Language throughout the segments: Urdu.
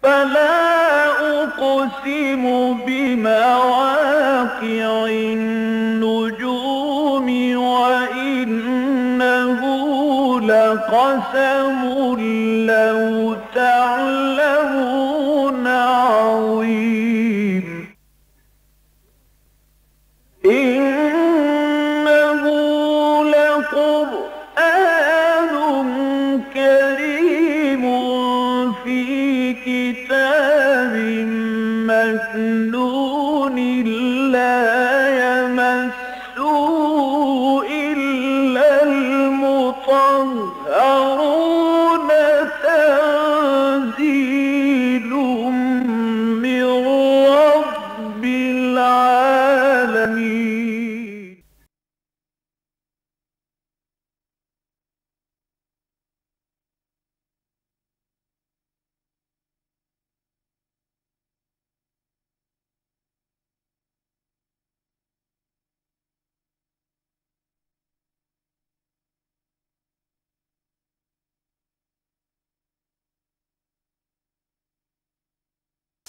فلا أقسم بمواقع النجوم وإنه لقسم لو تعلمون عظيم إنه لقرآن كريم في كتاب مكنون لا يمسه إلا المطهرون تنزيل من رب العالمين.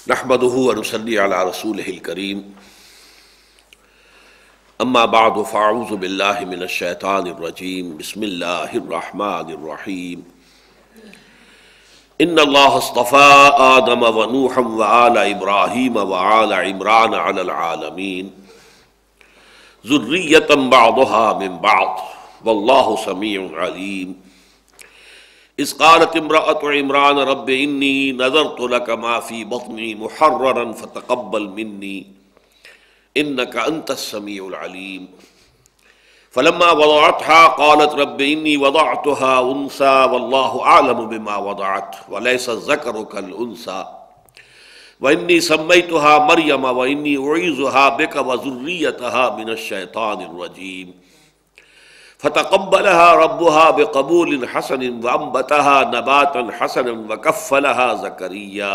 نحمده ونصلي على رسوله الكريم اما بعد فاعوذ باللہ من الشیطان الرجیم بسم اللہ الرحمن الرحیم ان اللہ اصطفى آدم ونوحا وآل ابراہیم وآل عمران علی العالمین ذریۃ بعضها من بعض واللہ سمیع علیم اذ قالت امرأة عمران رب انی نذرت لك ما في بطنی محررا فتقبل منی انك انت السمیع العلیم فلما وضعتها قالت رب انی وضعتها انثى واللہ اعلم بما وضعت وليس الذکر كالانثى وانی سمیتها مریم وانی اعیذها بك وذریتها من الشیطان الرجیم فتقبلها ربها بقبول حسن وانبتها نباتا حسنا وكفلها زكريا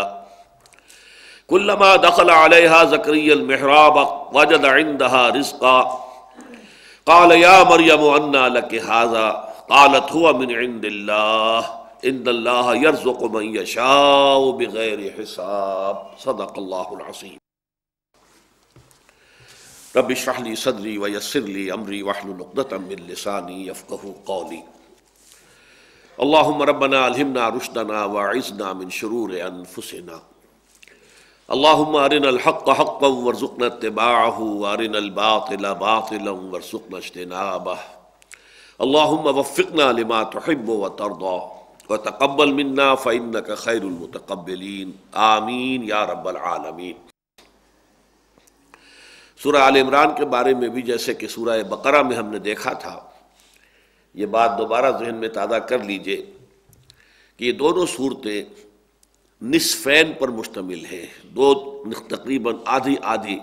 كلما دخل عليها زكريا المحراب وجد عندها رزقا قال يا مريم أنى لك هذا قالت هو من عند الله إن الله يرزق من يشاء بغير حساب صدق الله العظيم رب اشرح لي صدري ويسر لي امري واحلل عقدة من لساني يفقهوا قولي اللهم ربنا الهمنا رشدنا واعذنا من شرور انفسنا اللهم ارنا الحق حقا وارزقنا اتباعه وارنا الباطل باطلا وارزقنا اجتنابه اللهم وفقنا لما تحب وترضى وتقبل منا فانك خير المتقبلين آمین یا رب العالمین۔ سورہ آل عمران کے بارے میں بھی جیسے کہ سورہ بقرہ میں ہم نے دیکھا تھا، یہ بات دوبارہ ذہن میں تازہ کر لیجئے کہ یہ دونوں صورتیں نصفین پر مشتمل ہیں، دو تقریباً آدھی آدھی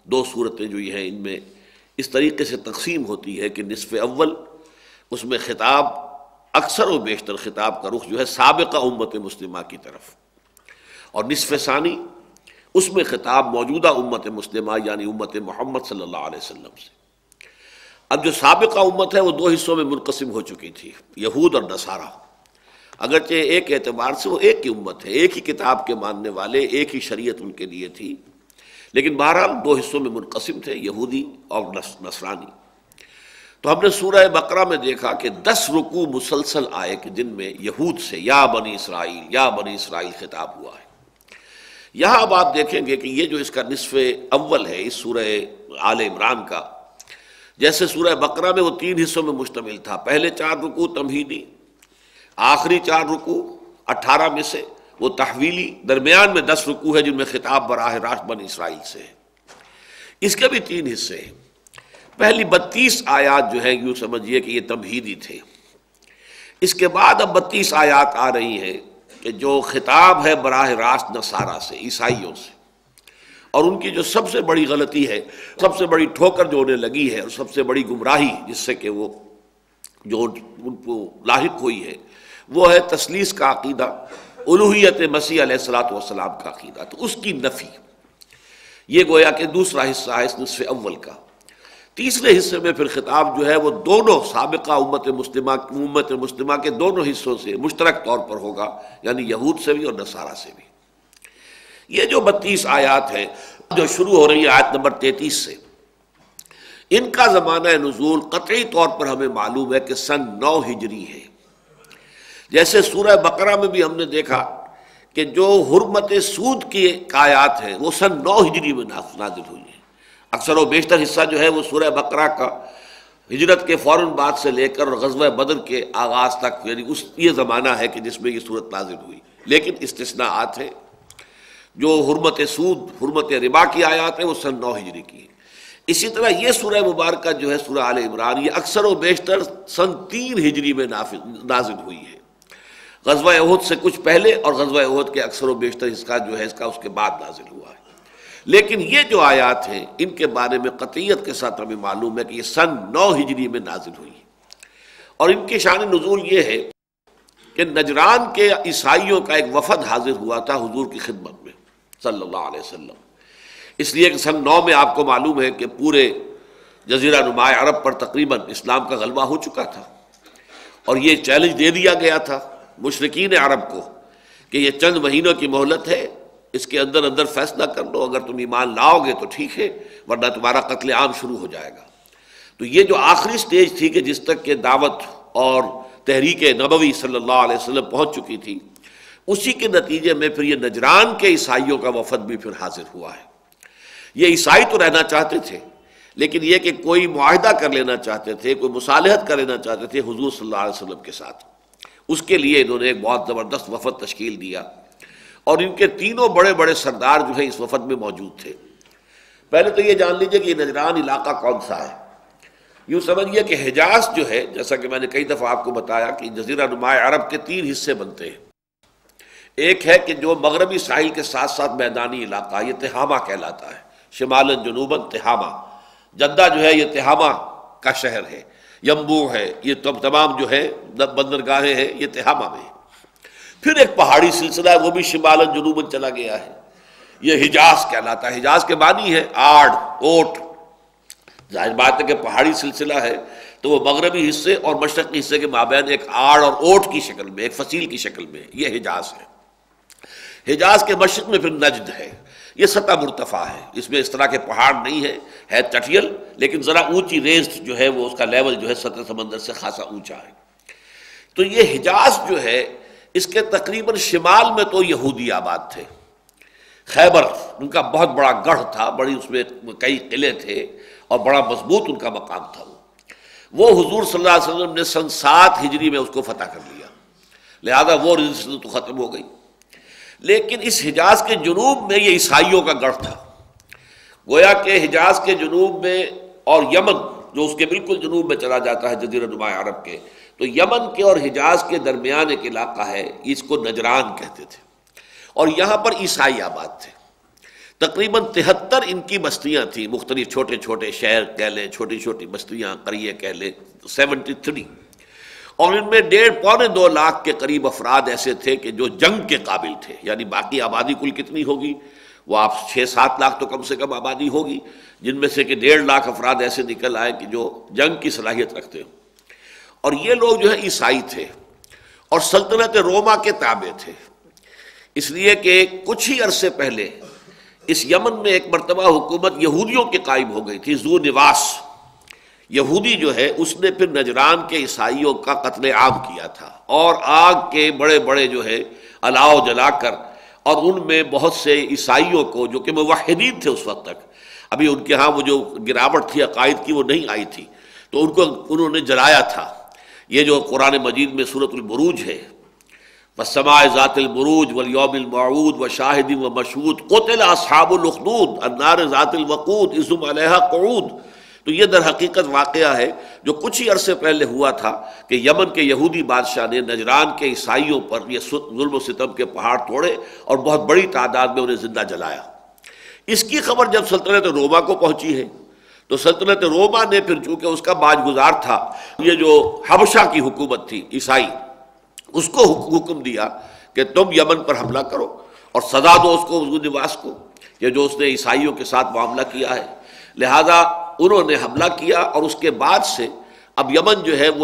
دو صورتیں جو یہ ہیں ان میں اس طریقے سے تقسیم ہوتی ہے کہ نصف اول اس میں خطاب اکثر و بیشتر خطاب کا رخ جو ہے سابقہ امت مسلمہ کی طرف، اور نصف ثانی اس میں خطاب موجودہ امت مسلمہ یعنی امت محمد صلی اللہ علیہ وسلم سے۔ اب جو سابقہ امت ہے وہ دو حصوں میں منقسم ہو چکی تھی، یہود اور نصارہ، اگرچہ ایک اعتبار سے وہ ایک ہی امت ہے، ایک ہی کتاب کے ماننے والے، ایک ہی شریعت ان کے لیے تھی، لیکن بہرحال دو حصوں میں منقسم تھے، یہودی اور نصرانی۔ تو ہم نے سورہ بقرہ میں دیکھا کہ 10 رکوع مسلسل آئے کہ جن میں یہود سے یا بنی اسرائیل خطاب ہوا ہے۔ یہاں اب آپ دیکھیں گے کہ یہ جو اس کا نصف اول ہے اس سورہ آل عمران کا، جیسے سورہ بقرہ میں وہ 3 حصوں میں مشتمل تھا، پہلے 4 رکوع تمہیدی، آخری 4 رکوع 18 میں سے وہ تحویلی، درمیان میں 10 رکوع ہے جن میں خطاب براہ راست بنی اسرائیل سے ہے۔ اس کے بھی 3 حصے ہیں، پہلی 32 آیات جو ہیں یوں سمجھیے کہ یہ تمہیدی تھے، اس کے بعد اب 32 آیات آ رہی ہیں کہ جو خطاب ہے براہ راست نصارہ سے، عیسائیوں سے، اور ان کی جو سب سے بڑی غلطی ہے، سب سے بڑی ٹھوکر جو انہیں لگی ہے اور سب سے بڑی گمراہی جس سے کہ وہ جو ان کو لاحق ہوئی ہے وہ ہے تثلیث کا عقیدہ، الوہیت مسیح علیہ السلام کا عقیدہ، تو اس کی نفی، یہ گویا کہ دوسرا حصہ ہے اس نصف اول کا۔ تیسرے حصے میں پھر خطاب جو ہے وہ دونوں سابقہ امت مسلمہ کے دونوں حصوں سے مشترک طور پر ہوگا، یعنی یہود سے بھی اور نصارہ سے بھی۔ یہ جو 32 آیات ہیں جو شروع ہو رہی ہے آیت نمبر 33 سے، ان کا زمانہ نزول قطعی طور پر ہمیں معلوم ہے کہ سن 9 ہجری ہے۔ جیسے سورہ بقرہ میں بھی ہم نے دیکھا کہ جو حرمت سود کی آیات ہیں وہ سن 9 ہجری میں نازل ہوئی ہیں۔ اکثر و بیشتر حصہ جو ہے وہ سورہ بقرہ کا ہجرت کے فوراً بعد سے لے کر اور غزوہ بدر کے آغاز تک، یعنی یہ زمانہ ہے کہ جس میں یہ صورت نازل ہوئی، لیکن استثناءات ہیں۔ جو حرمت سود، حرمت ربا کی آیات ہیں وہ سن 9 ہجری کی ہے۔ اسی طرح یہ سورہ مبارکہ جو ہے سورہ آل عمران، یہ اکثر و بیشتر سن 3 ہجری میں نازل ہوئی ہے، غزوہ احد سے کچھ پہلے اور غزوہ احد کے اکثر و بیشتر اس کا اس کے بعد نازل ہوا ہے۔ لیکن یہ جو آیات ہیں ان کے بارے میں قطعیت کے ساتھ ہمیں معلوم ہے کہ یہ سن 9 ہجری میں نازل ہوئی ہے، اور ان کی شان نزول یہ ہے کہ نجران کے عیسائیوں کا ایک وفد حاضر ہوا تھا حضور کی خدمت میں صلی اللہ علیہ وسلم، اس لیے کہ سن 9 میں آپ کو معلوم ہے کہ پورے جزیرہ نما عرب پر تقریباً اسلام کا غلبہ ہو چکا تھا، اور یہ چیلنج دے دیا گیا تھا مشرکین عرب کو کہ یہ چند مہینوں کی مہلت ہے، اس کے اندر اندر فیصلہ کر لو، اگر تم ایمان لاؤ گے تو ٹھیک ہے، ورنہ تمہارا قتل عام شروع ہو جائے گا۔ تو یہ جو آخری سٹیج تھی کہ جس تک کہ دعوت اور تحریک نبوی صلی اللہ علیہ وسلم پہنچ چکی تھی، اسی کے نتیجے میں پھر یہ نجران کے عیسائیوں کا وفد بھی پھر حاضر ہوا ہے۔ یہ عیسائی تو رہنا چاہتے تھے، لیکن یہ کہ کوئی معاہدہ کر لینا چاہتے تھے، کوئی مصالحت کر لینا چاہتے تھے حضور صلی اللہ علیہ وسلم کے ساتھ۔ اس کے لیے انہوں نے ایک بہت زبردست وفد تشکیل دیا، اور ان کے تینوں بڑے بڑے سردار جو ہیں اس وفد میں موجود تھے۔ پہلے تو یہ جان لیجئے کہ یہ نجران علاقہ کون سا ہے۔ یوں سمجھیے کہ حجاز جو ہے، جیسا کہ میں نے کئی دفعہ آپ کو بتایا کہ جزیرہ نما عرب کے 3 حصے بنتے ہیں۔ ایک ہے کہ جو مغربی ساحل کے ساتھ ساتھ میدانی علاقہ، یہ تہامہ کہلاتا ہے، شمالاً جنوباً تہامہ۔ جدہ جو ہے یہ تہامہ کا شہر ہے، ینبوع ہے، یہ تمام جو ہے بندرگاہیں ہیں یہ تہامہ میں ہے۔ پھر ایک پہاڑی سلسلہ ہے، وہ بھی شمالاً جنوباً چلا گیا ہے، یہ حجاز کہلاتا ہے۔ حجاز کے معنی ہے آڑ، اوٹ۔ ظاہر بات ہے کہ پہاڑی سلسلہ ہے تو وہ مغربی حصے اور مشرقی حصے کے مابین ایک آڑ اور اوٹ کی شکل میں، ایک فصیل کی شکل میں، یہ حجاز ہے۔ حجاز کے مشرق میں پھر نجد ہے، یہ سطح مرتفع ہے، اس میں اس طرح کے پہاڑ نہیں ہے چٹیل، لیکن ذرا اونچی ریزڈ جو ہے وہ اس کا لیول جو ہے سطح سمندر سے خاصا اونچا ہے۔ تو یہ حجاز جو ہے اس کے تقریباً شمال میں تو یہودی آباد تھے۔ خیبر ان کا بہت بڑا گڑھ تھا، بڑی اس میں کئی قلعے تھے اور بڑا مضبوط ان کا مقام تھا۔ وہ حضور صلی اللہ علیہ وسلم نے سن 7 ہجری میں اس کو فتح کر لیا، لہذا وہ رجسٹر تو ختم ہو گئی۔ لیکن اس حجاز کے جنوب میں یہ عیسائیوں کا گڑھ تھا، گویا کہ حجاز کے جنوب میں، اور یمن جو اس کے بالکل جنوب میں چلا جاتا ہے جزیرہ نما عرب کے، تو یمن کے اور حجاز کے درمیان ایک علاقہ ہے، اس کو نجران کہتے تھے، اور یہاں پر عیسائی آباد تھے۔ تقریباً 73 ان کی بستیاں تھیں، مختلف چھوٹے چھوٹے شہر کہہ لیں، چھوٹی چھوٹی بستیاں، قریے کہہ لیں، 73، اور ان میں 1.5-2 لاکھ کے قریب افراد ایسے تھے کہ جو جنگ کے قابل تھے، یعنی باقی آبادی کل کتنی ہوگی، وہ آپ 6-7 لاکھ تو کم سے کم آبادی ہوگی، جن میں سے کہ 1.5 لاکھ افراد ایسے نکل آئے کہ جو جنگ کی صلاحیت رکھتے ہوں۔ اور یہ لوگ جو ہے عیسائی تھے اور سلطنت روما کے تابع تھے، اس لیے کہ کچھ ہی عرصے پہلے اس یمن میں ایک مرتبہ حکومت یہودیوں کے قائم ہو گئی تھی، ذو نواس یہودی جو ہے، اس نے پھر نجران کے عیسائیوں کا قتل عام کیا تھا، اور آگ کے بڑے بڑے جو ہے الاؤ جلا کر، اور ان میں بہت سے عیسائیوں کو جو کہ موحدین تھے اس وقت تک، ابھی ان کے ہاں وہ جو گراوٹ تھی عقائد کی وہ نہیں آئی تھی، تو ان کو انہوں نے جلایا تھا۔ یہ جو قرآن مجید میں سورۃ البروج ہے، والسماء ذات البروج والیوم الموعود وشاہد ومشہود قتل اصحاب الاخدود النار ذات الوقود اذ هم علیہا قعود۔ تو یہ در حقیقت واقعہ ہے جو کچھ ہی عرصے پہلے ہوا تھا کہ یمن کے یہودی بادشاہ نے نجران کے عیسائیوں پر یہ ظلم و ستم کے پہاڑ توڑے اور بہت بڑی تعداد میں انہیں زندہ جلایا۔ اس کی خبر جب سلطنت روما کو پہنچی ہے تو سلطنت روما نے پھر چونکہ اس کا باج گزار تھا یہ جو حبشہ کی حکومت تھی عیسائی، اس کو حکم دیا کہ تم یمن پر حملہ کرو اور سزا دو اس کو، ذو نواس کو، یہ جو اس نے عیسائیوں کے ساتھ معاملہ کیا ہے۔ لہذا انہوں نے حملہ کیا، اور اس کے بعد سے اب یمن جو ہے وہ